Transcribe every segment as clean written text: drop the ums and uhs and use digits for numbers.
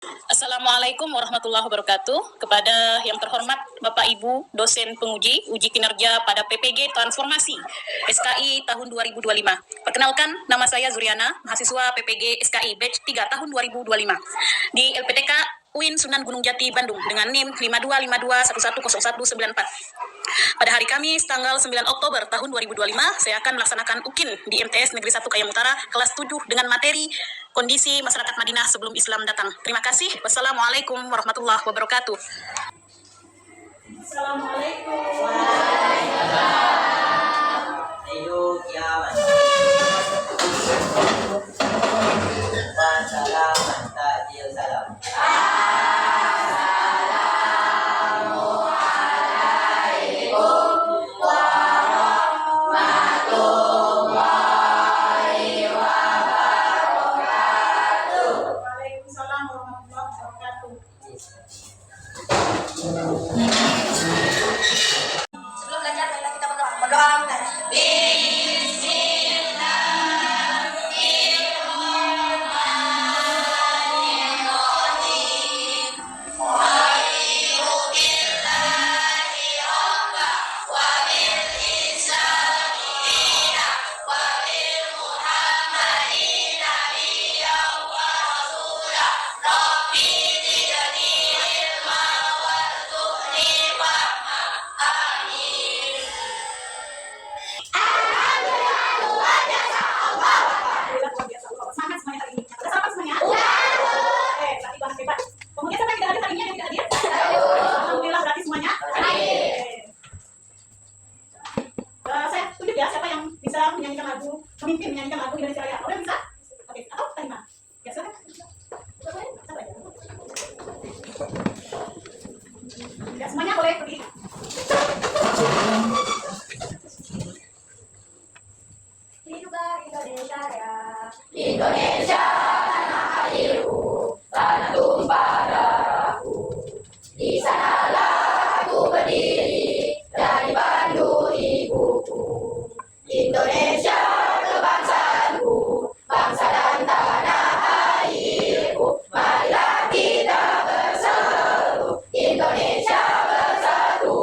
Assalamualaikum warahmatullahi wabarakatuh. Kepada yang terhormat Bapak Ibu dosen penguji uji kinerja pada PPG Transformasi SKI tahun 2025. Perkenalkan, nama saya Zuriana, mahasiswa PPG SKI batch 3 tahun 2025 di LPTK UIN Sunan Gunung Jati Bandung dengan NIM 5252110194. Pada hari Kamis tanggal 9 Oktober tahun 2025, saya akan melaksanakan UKIN di MTS Negeri 1 Kayang Utara kelas 7 dengan materi kondisi masyarakat Madinah sebelum Islam datang. Terima kasih. Wassalamualaikum warahmatullahi wabarakatuh. Assalamualaikum. Hidup kiamat. Wassalaman ta'jil salam. Waalaikumsalam warahmatullahi wabarakatuh. Sebelum belajar, marilah kita berdoa. Berdoa. Alhamdulillah, luar biasa. Semangat semuanya hari ini. Ada sarapan semuanya? Berarti banget hebat. Kemudian siapa yang tidak hadir hari ini, yang tidak hadir? Alhamdulillah, berarti semuanya hadir. Saya tunjuk ya siapa yang bisa menyanyikan lagu, pemimpin menyanyikan lagu Indonesia Raya. Orang bisa? Oke, atau terima? Ya, silakan. Siapa ya? Ya, semuanya boleh pergi. Hiduplah Indonesia Raya. Indonesia tanah airku, tanah tumpah darahku. Di sanalah aku berdiri dari bandu ibuku. Indonesia kebangsaanku, bangsa dan tanah airku. Marilah kita bersatu, Indonesia bersatu.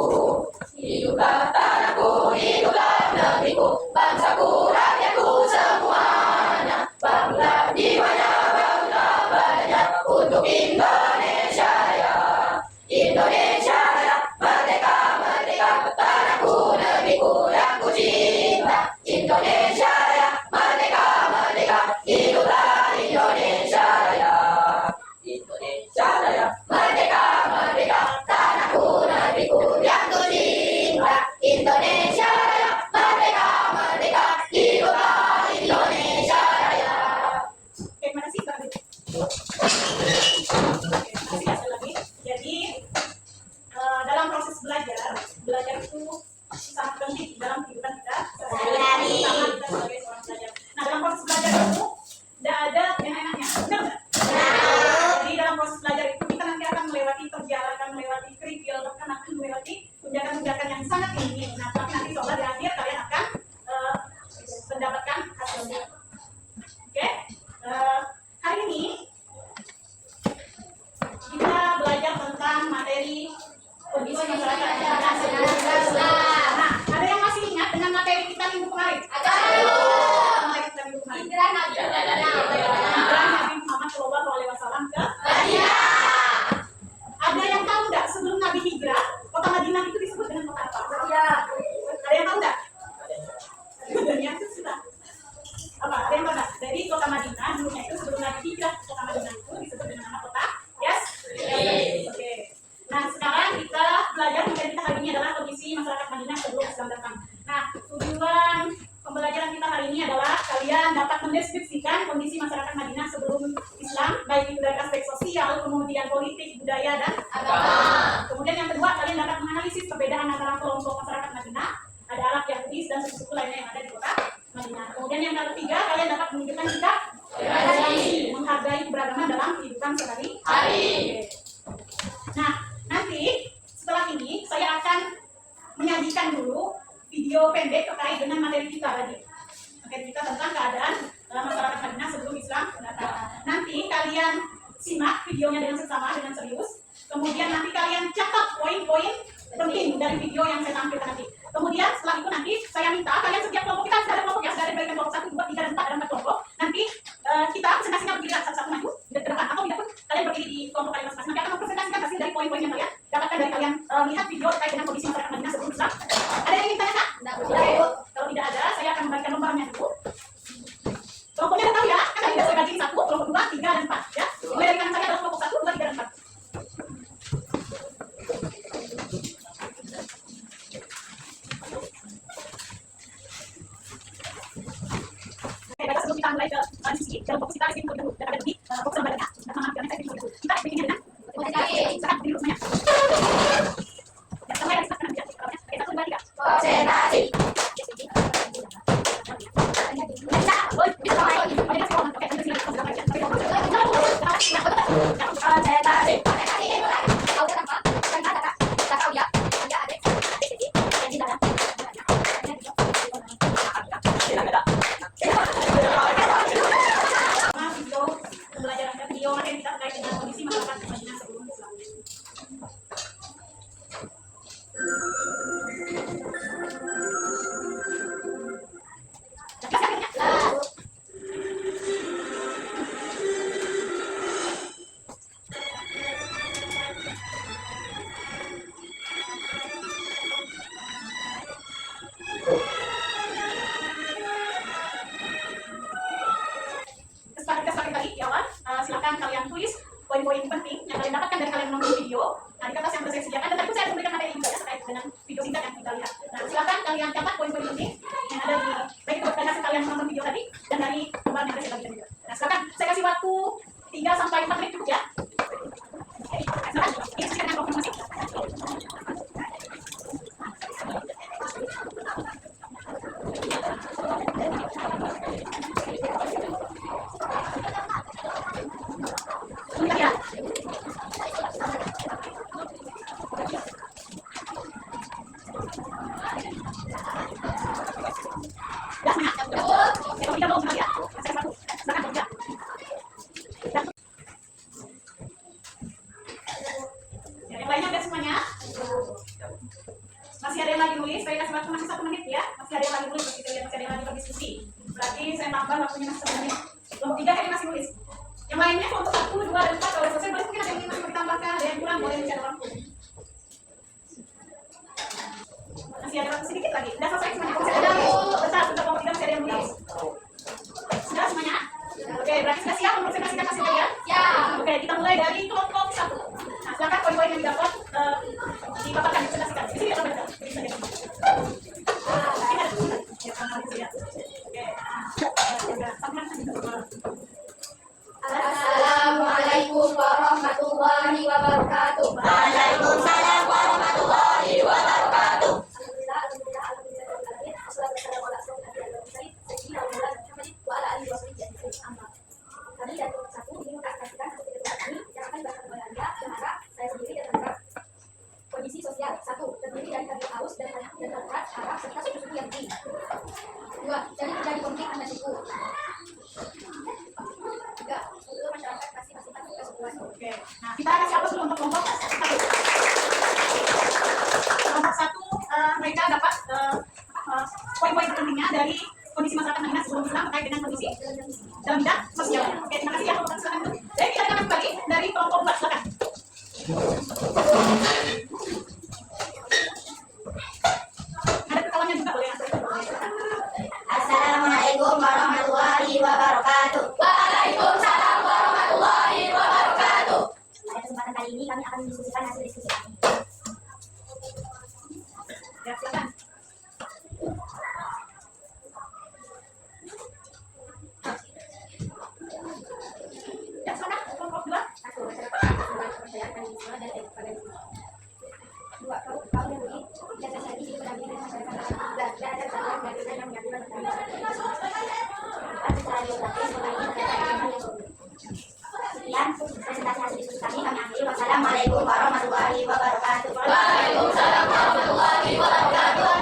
Hiduplah tanahku, hiduplah negeriku, bangsaku, rakyatku semuanya. Bangunlah jiwanya, bangunlah badannya untuk Indonesia Raya. Indonesia Raya, merdeka, merdeka, tanahku, negeriku yang ku cinta. Indonesia Raya, merdeka, merdeka, hiduplah Indonesia Raya. Indonesia Raya, merdeka, merdeka, tanahku, negeriku yang ku cinta. Indonesia Raya, merdeka, merdeka, hiduplah Indonesia Raya. Oke, terima kasih Mbak. Oke, terima kasih ya sekali lagi. Jadi dalam proses belajar itu sangat penting dalam kehidupan kita sehari-hari, terutama kita sebagai seorang pelajar. Nah, dalam proses belajar itu tidak ada yang enaknya, benar nggak? Jadi dalam proses belajar itu kita nanti akan melewati perjalanan, melewati kerikil, bahkan akan melewati tunjakan-tunjakan yang sangat tinggi. Nah, tapi nanti seolah di akhir kalian akan mendapatkan hasilnya. Oke, hari ini kita belajar tentang materi kondisi masyarakat Madinah sebelum Islam. Nah, ada yang masih ingat dengan materi kita minggu kemarin? Ada. Materi kita minggu kemarin. Hijrah Nabi Hijrah Nabi Muhammad Shallallahu Alaihi Wasallam ke Madinah. Ada yang tahu nggak sebelum Nabi hijrah kota Madinah itu disebut dengan kota apa? Ya. Ada yang tahu nggak? Dunia itu sudah apa? Ada yang tahu nggak? Jadi kota Madinah dulunya itu sebelum Nabi hijrah kota Madinah itu disebut dengan nama kota Yes. Oke. Nah, sekarang kita belajar materi kita hari ini adalah kondisi masyarakat Madinah sebelum Islam datang. Nah, tujuan pembelajaran kita hari ini adalah kalian dapat mendeskripsikan kondisi masyarakat Madinah sebelum Islam, baik itu dari aspek sosial, kemudian politik, budaya, dan agama. Kemudian yang kedua, kalian dapat menganalisis perbedaan antara kelompok masyarakat Madinah, ada Arab, Yahudi, dan suku-suku lainnya yang ada di kota Madinah. Kemudian yang ketiga, kalian dapat menunjukkan sikap toleransi, menghargai keberagaman dalam kehidupan sehari-hari. Nah, nanti setelah ini saya akan menyajikan dulu video pendek terkait dengan materi kita tadi. Materi kita tentang keadaan masyarakat Madinah sebelum Islam datang. Nanti kalian simak videonya dengan seksama, dengan serius. Kemudian nanti kalian catat poin-poin penting dari video yang saya tampilkan nanti. Kemudian setelah itu nanti saya minta kalian setiap kelompok, kita ada kelompok ya, sudah ada berikan kelompok 1, 2, 3, dan 4, ada 4 kelompok. Nanti kita presentasinya berdiri satu-satu maju ke depan, atau tidak pun kalian berdiri di kelompok kalian masing-masing. Nanti akan mempresentasikan hasil dari poin-poin yang kalian dapatkan dari kalian lihat video terkait dengan kondisi masyarakat Madinah sebelum Islam. Ada yang ingin tanya kak? Kalau tidak ada, saya akan membagikan nomornya dulu. Kelompoknya udah tahu ya, kan tadi sudah saya bagi 1, kelompok 2, 3, dan 4 ya. Mulai dari kanan saya adalah kelompok 1, 2, 3, dan 4. Sebelum kita mulai ke diskusi, dalam fokus kita di sini dulu, dan ada di fokus lembaga, dan mengambil saya dulu. Kita bikinnya dengan silakan berdiri semuanya. Ya, mulai dari silakan nanti. Oke, 1, 2, 3. Konsentrasi. Video materi kita terkait dengan kondisi masyarakat Madinah sebelum Islam. Kesepakatan tadi di awal, silakan kalian tulis poin-poin penting yang kalian dapatkan dari kalian menonton video. Nah, di kertas yang sudah saya sediakan, dan tadi pun saya memberikan materi juga ya terkait dengan video singkat yang kita lihat. Nah, silakan kalian catat poin-poin penting yang ada di baik itu dari hasil kalian menonton video tadi dan dari gambar yang saya bagikan juga. Nah, silakan saya kasih waktu 3 sampai 4 menit cukup ya. Oke, silakan. Ini sekitar dengan konfirmasi. Ya. Yang lainnya udah semuanya? Masih ada yang lagi nulis? Saya kasih waktu masih 1 menit ya. Masih ada yang lagi nulis, kita lihat masih ada yang lagi berdiskusi. Berarti saya tambah waktunya masih 1 menit. Kelompok 3 kayaknya masih nulis. Yang lainnya kelompok 1, 2, dan 4 kalau selesai boleh mungkin ada yang ingin masih ditambahkan, ada yang kurang boleh bicara waktu. Masih ada waktu sedikit lagi. Sudah selesai semuanya. Masih ada yang besar, sudah kelompok 3 masih ada yang nulis. Sudah semuanya? Oke, berarti sudah siap mempresentasikan hasil kalian? Ya. Oke, kita mulai dari kelompok 1. Nah, silakan poin-poin yang didapat dipaparkan, dipresentasikan. Di sini ada berita. Assalamualaikum warahmatullahi wabarakatuh. Waalaikumsalam warahmatullahi wabarakatuh. Kami dari kelompok 1 ingin menyampaikan hasil kerja kami yang akan dibahas oleh Anda, Samara, saya sendiri dan Anda. Kondisi sosial 1. Terdiri dari kabel haus dan terdekat Arab serta suku-suku yang tinggi. 2. Jadi terjadi konflik antar suku. 3. Seluruh masyarakat masing-masing kesatuan. Oke, nah kita kasih apa dulu untuk kelompok 1? Kelompok 1 mereka dapat poin-poin pentingnya dari kondisi masyarakat Madinah sebelum Islam terkait dengan kondisi dalam bidang sosial. Oke, terima kasih ya kelompok 1 silakan itu. Jadi kita akan kembali dari kelompok 4 silakan. Ada kawannya juga boleh. Assalamualaikum warahmatullahi wabarakatuh. Waalaikumsalam warahmatullahi wabarakatuh. Pada kesempatan kali ini kami akan mendiskusikan hasil diskusi kami. Ya, silakan. Ya, silakan kelompok 2. 1. Masyarakat kepercayaan Islam dan evaluasi. 2. Kaum Yahudi yang terjadi di pendampingan dan masyarakat dan ada kesalahan dan kita yang menyatukan antara secara geografis sekian presentasi hasil diskusi kami akhiri. Wassalamualaikum warahmatullahi wabarakatuh. Waalaikumsalam warahmatullahi wabarakatuh.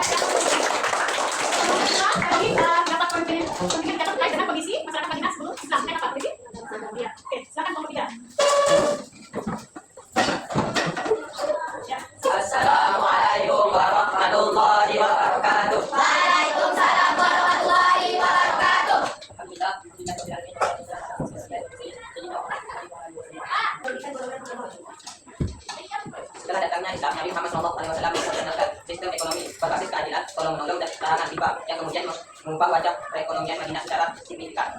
Kami dapat poin-poin penting terkait dengan kondisi masyarakat Madinah sebelum Islam. Apa ini? Ya, oke, silakan kelompok 3. kemudian mengubah wajah perekonomian Madinah secara signifikan.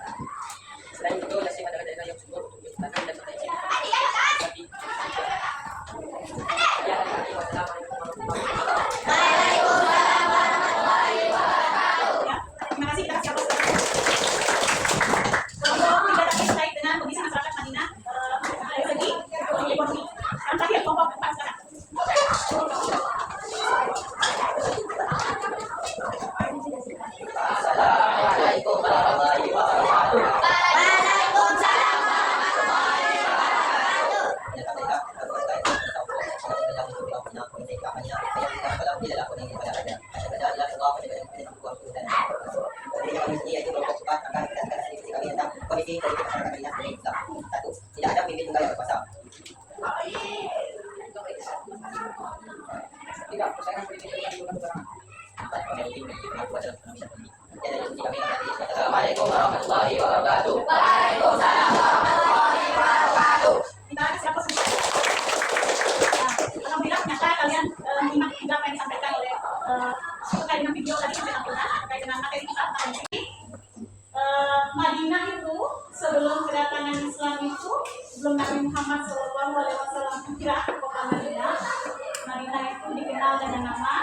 Selain itu, Yasin adalah daerah yang subur untuk investasi dan potensi. Terima kasih, kita kasih aplaus. Untuk tidak terkait dengan kondisi masyarakat Madinah dari segi ekonomi. Yang terakhir kelompok keempat sekarang. Assalamualaikum warahmatullahi wabarakatuh. Satu, tidak ada pemimpin tunggal yang berkuasa. Tidak, persaingan politik yang dilakukan sekarang. Assalamualaikum warahmatullahi wabarakatuh. Kita kasih aplaus. Alhamdulillah ternyata kalian menyimak juga apa yang disampaikan oleh terkait dengan video tadi yang kita terkait dengan materi kita hari ini. Madinah itu sebelum kedatangan Islam itu, sebelum Nabi Muhammad SAW hijrah ke kota Madinah, Madinah itu dikenal dengan nama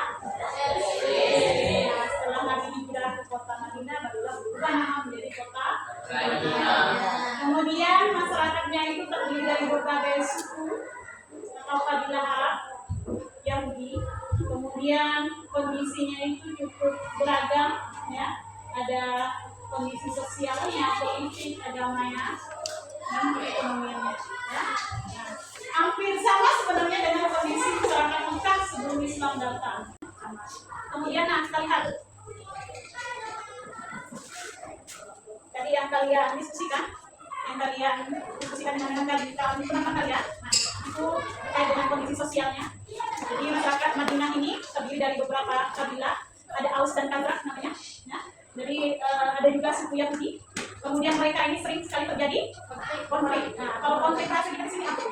setelah Nabi hijrah ke kota Madinah, barulah berubah nama menjadi kota Madinah. Kemudian masyarakatnya itu terdiri dari berbagai suku atau kabilah Arab, Yahudi. Kemudian kondisinya itu cukup beragam, ya. Ada kondisi sosialnya, politik, agamanya, dan ekonominya. Ya. Nah, hampir sama sebenarnya dengan kondisi masyarakat Mekah sebelum Islam datang. Kemudian kita lihat tadi yang kalian diskusikan, dengan teman-teman kalian. Nah, itu terkait dengan kondisi sosialnya. Jadi masyarakat Madinah ini terdiri dari beberapa kabilah, ada Aus dan Khazraj namanya. Ya. Jadi ada juga suku Yahudi. Kemudian mereka ini sering sekali terjadi konflik. Nah, kalau konflik berarti kita di sini apa?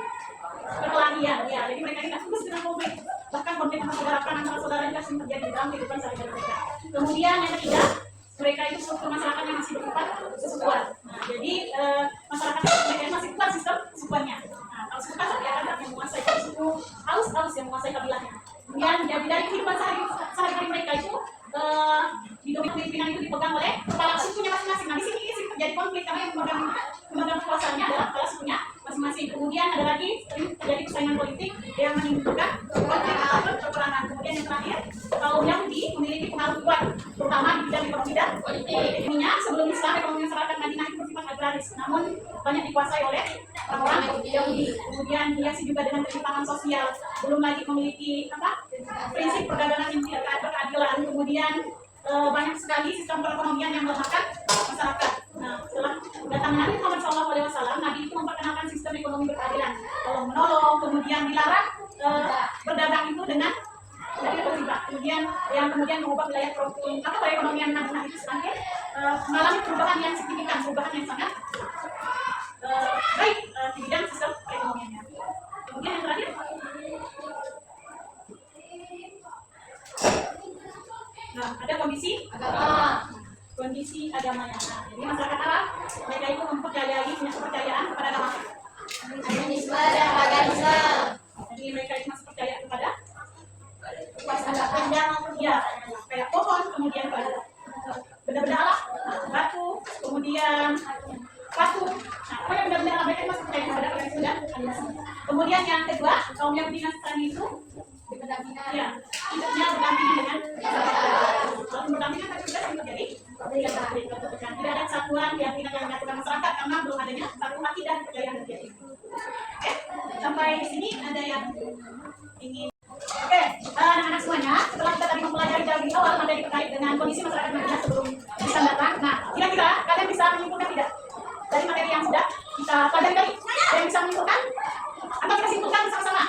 Perkelahian, ya. Jadi mereka ini tidak fokus dengan konflik. Bahkan konflik antara saudara juga sering terjadi di dalam kehidupan sehari-hari mereka. Kemudian yang ketiga, mereka itu struktur masyarakat yang masih bersifat kesukuan. Nah, jadi masyarakat mereka masih kuat sistem kesukuannya. Nah, kalau suku Khazraj ya kan yang menguasai suku Aus yang menguasai kabilahnya. Kemudian dari kehidupan sehari-hari mereka itu didominasi pimpinan itu dipegang oleh kepala sukunya masing-masing. Nah, di sini terjadi konflik karena yang memegang kekuasaannya adalah kepala sukunya masing-masing. Kemudian ada lagi sering terjadi persaingan politik yang menimbulkan konflik atau peperangan. Kemudian yang terakhir, kaum Yahudi memiliki pengaruh kuat terutama di bidang ekonomi dan politik. Ininya sebelum Islam ekonomi masyarakat Madinah itu bersifat agraris, namun banyak dikuasai oleh orang-orang Yahudi. Kemudian dihiasi juga dengan ketimpangan sosial, belum lagi memiliki prinsip perdagangan yang tidak berkeadilan. Kemudian banyak sekali sistem perekonomian yang melemahkan masyarakat. Nah, setelah datang Nabi Muhammad SAW, Nabi itu memperkenalkan sistem ekonomi berkeadilan, tolong menolong, kemudian dilarang berdagang itu dengan riba. Kemudian mengubah wilayah perekonomian Madinah itu semakin mengalami perubahan yang signifikan, perubahan yang sangat baik di bidang sistem perekonomiannya. Kemudian yang terakhir, nah, ada kondisi agamanya. Nah, jadi masyarakat Arab mereka itu mempercayai punya kepercayaan kepada agama. Jadi mereka itu masih percaya kepada ya, kayak pohon, kemudian benda-benda alam, batu, kemudian batu. Nah, pokoknya benda-benda alam mereka masih percaya kepada apa yang sudah ada. Kemudian yang kedua, kaum Yahudi Nasrani itu ya, hidupnya berdampingan dengan kalau berdampingan tapi juga sering terjadi tidak ada kesatuan keyakinan yang menyatukan masyarakat karena belum adanya satu hati dan kepercayaan yang terjadi. Oke, sampai sini ada yang ingin. Oke, anak-anak semuanya, setelah kita tadi mempelajari dari awal materi terkait dengan kondisi masyarakat Madinah sebelum Islam datang, nah kira-kira kalian bisa menyimpulkan tidak dari materi yang sudah kita pelajari tadi? Ada yang bisa menyimpulkan? Atau kita simpulkan bersama-sama?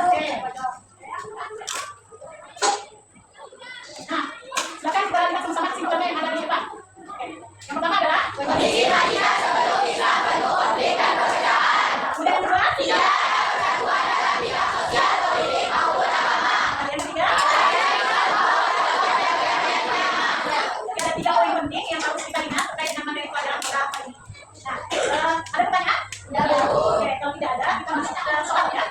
Oke. Nah, silakan kita lihat sama-sama kesimpulannya yang ada di depan. Oke. Yang pertama adalah kondisi Madinah sebelum Islam penuh konflik dan perbedaan. Kemudian yang kedua, tidak ada persatuan dalam bidang sosial, politik maupun agama. Yang ketiga, ada, kita masuk ke soalnya.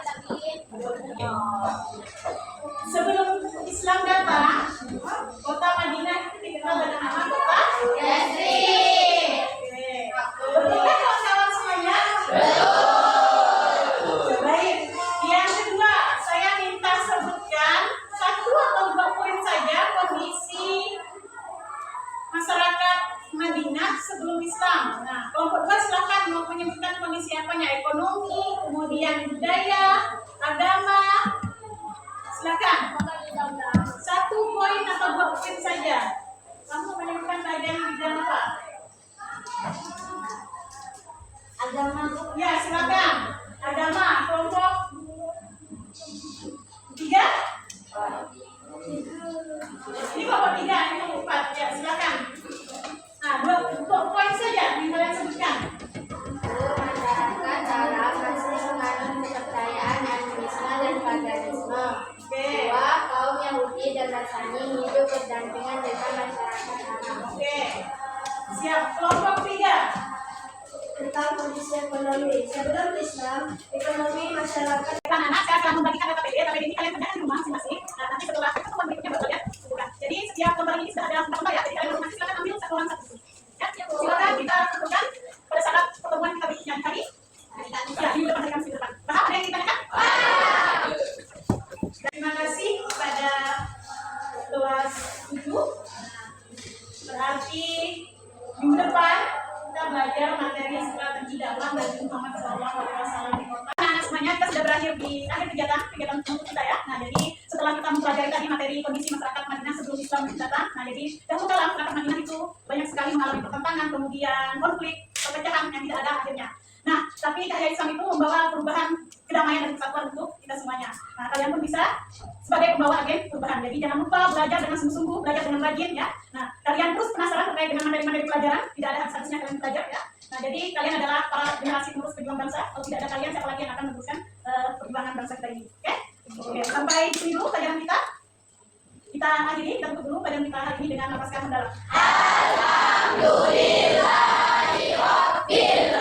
Sebelum Islam datang, kota Madinah itu dikenal dengan nama kota Yathrib. Betul kan kawan-kawan semuanya? Baik. Yang kedua, saya minta sebutkan 1 atau 2 poin saja kondisi masyarakat Madinah sebelum Islam. Nah, kelompok 2 silakan mau menyebutkan kondisi apanya, ekonomi, kemudian budaya, agama. Silakan. 1 poin atau 2 poin saja. Kamu menyebutkan bagian di bidang apa? Agama. Ya, silakan. Agama, kelompok 3. Ini kelompok 3, ini kelompok 4. Ya, silakan. Nah, 2 poin saja yang kalian sebutkan. Masyarakat dalam masih menganut kepercayaan animisme dan paganisme. Oke. 2. Kaum Yahudi dan Nasrani hidup berdampingan dengan masyarakat Arab. Oke. Siap. Kelompok 3. Tentang kondisi ekonomi. Sebelum Islam, ekonomi masyarakat Anak-anak, saya akan membagikan KPD. KPD ini kalian kerjakan di rumah masing-masing. Nah, nanti setelah itu teman berikutnya baru kalian bukan. Jadi setiap lembar ini sudah ada gambar ya. Jadi kalian masing-masing silakan ambil 1 orang 1. Ya, silakan kita tentukan pada saat pertemuan kita berikutnya di hari. Ya, di depan hari Kamis di depan. Paham ada yang ditanyakan? Terima kasih kepada kelas 7. Berarti minggu depan kita belajar materi strategi dakwah dari Muhammad SAW di kota. Anak-anak semuanya kita sudah berakhir di akhir kegiatan untuk kita ya. Nah, jadi setelah kita mempelajari tadi materi kondisi masyarakat Madinah sebelum Islam datang, nah jadi dahulu kala masyarakat Madinah itu banyak sekali mengalami pertentangan, kemudian konflik, perpecahan yang tidak ada akhirnya. Nah, tapi cahaya Islam itu membawa perubahan, kedamaian dan kesatuan untuk kita semuanya. Nah, kalian pun bisa sebagai pembawa agen perubahan. Jadi jangan lupa belajar dengan sungguh-sungguh, belajar dengan rajin ya. Nah, kalian terus penasaran terkait dengan materi-materi pelajaran, tidak ada habis-habisnya kalian belajar ya. Nah, jadi kalian adalah para generasi penerus pejuang bangsa. Kalau tidak ada kalian, siapa lagi yang akan meneruskan perjuangan bangsa kita ini? Oke? Oke, sampai di sini dulu pelajaran kita. Kita akhiri, kita tutup dulu pelajaran kita hari ini dengan nafas mendalam. Alhamdulillahirabbil alamin.